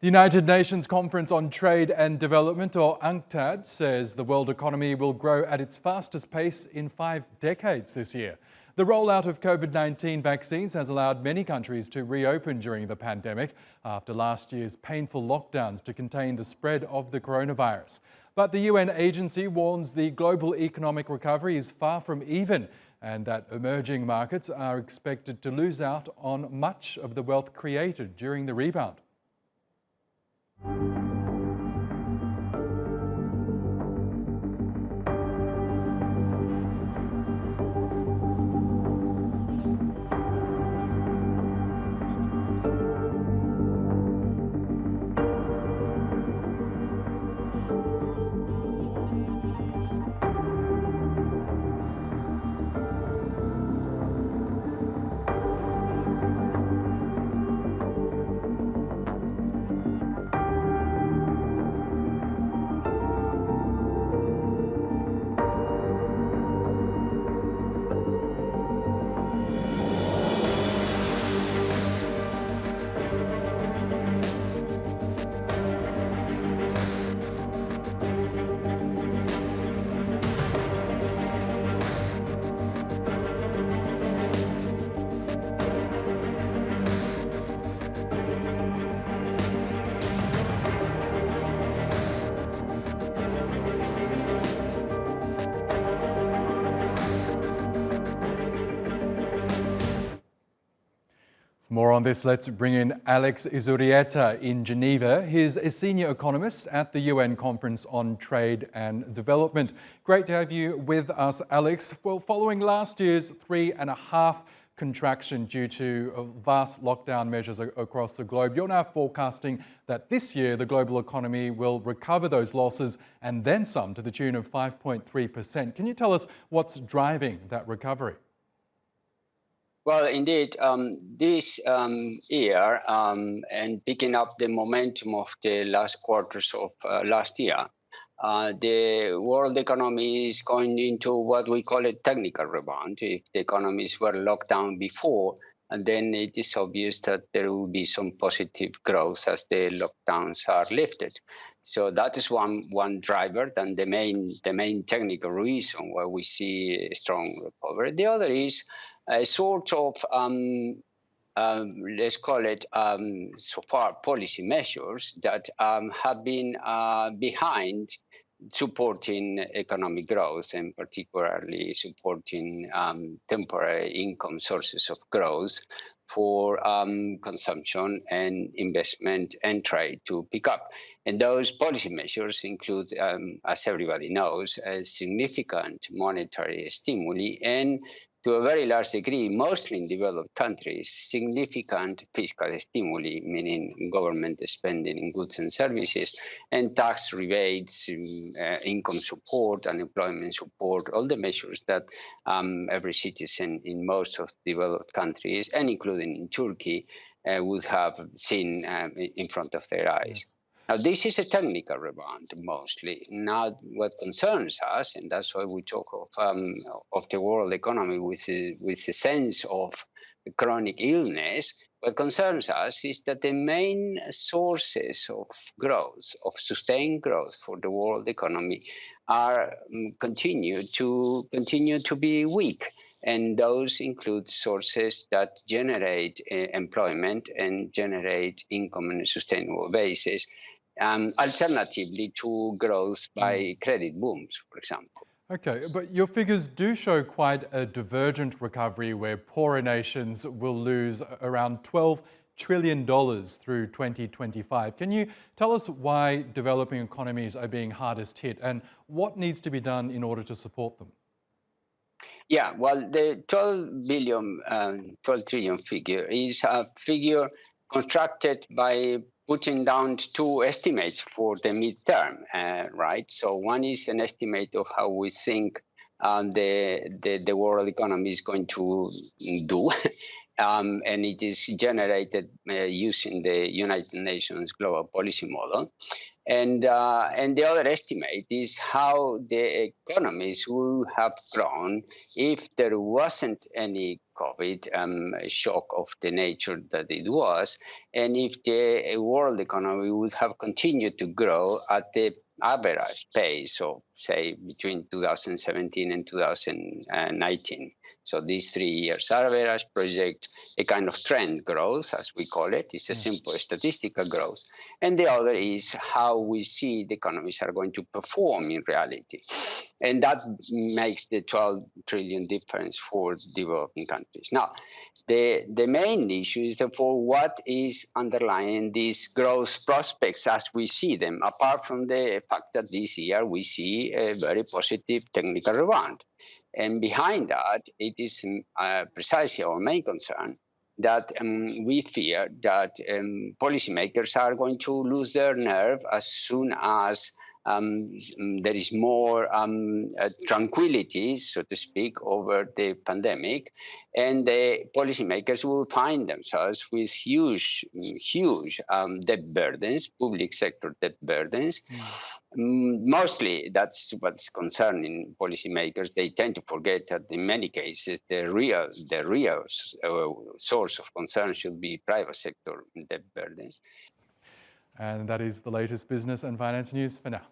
The United Nations Conference on Trade and Development, or UNCTAD, says the world economy will grow at its fastest pace in 5 decades this year. The rollout of COVID-19 vaccines has allowed many countries to reopen during the pandemic after last year's painful lockdowns to contain the spread of the coronavirus. But the UN agency warns the global economic recovery is far from even and that emerging markets are expected to lose out on much of the wealth created during the rebound. More on this, let's bring in Alex Izurieta in Geneva. He's a senior economist at the UN Conference on Trade and Development. Great to have you with us, Alex. Well, following last year's 3.5% contraction due to vast lockdown measures across the globe, you're now forecasting that this year the global economy will recover those losses and then some to the tune of 5.3%. Can you tell us what's driving that recovery? Well, indeed, this year and picking up the momentum of the last quarters of last year, the world economy is going into what we call a technical rebound. If the economies were locked down before, and then it is obvious that there will be some positive growth as the lockdowns are lifted. So that is one driver, and the main technical reason why we see a strong recovery. The other is a sort of let's call it so far policy measures that have been behind supporting economic growth and particularly supporting temporary income sources of growth for consumption and investment and trade to pick up. And those policy measures include, as everybody knows, a significant monetary stimuli and to a very large degree, mostly in developed countries, significant fiscal stimuli, meaning government spending in goods and services, and tax rebates, income support, unemployment support, all the measures that every citizen in most of developed countries, and including in Turkey, would have seen in front of their eyes. Now, this is a technical rebound mostly. Now, what concerns us, and that's why we talk of the world economy with a sense of chronic illness, what concerns us is that the main sources of growth, of sustained growth for the world economy, are continue to be weak. And those include sources that generate employment and generate income on a sustainable basis. Alternatively to growth by credit booms, for example. Okay, but your figures do show quite a divergent recovery where poorer nations will lose around $12 trillion through 2025. Can you tell us why developing economies are being hardest hit and what needs to be done in order to support them? Yeah, well, the 12 trillion figure is a figure constructed by putting down two estimates for the midterm, right? So one is an estimate of how we think the world economy is going to do. And it is generated using the United Nations Global Policy Model. And the other estimate is how the economies would have grown if there wasn't any COVID shock of the nature that it was, and if the world economy would have continued to grow at the average pace of, say, between 2017 and 2019. So these 3 years average project a kind of trend growth, as we call it. It's a simple statistical growth. And the other is how we see the economies are going to perform in reality. And that makes the 12 trillion difference for developing countries. Now, the main issue is therefore what is underlying these growth prospects as we see them, apart from the fact that this year we see a very positive technical rebound. And behind that, it is precisely our main concern that we fear that policymakers are going to lose their nerve as soon as there is more tranquility, so to speak, over the pandemic, and the policymakers will find themselves with huge debt burdens, public sector debt burdens. Mostly, that's what's concerning policymakers. They tend to forget that in many cases the real source of concern should be private sector debt burdens. And that is the latest business and finance news for now.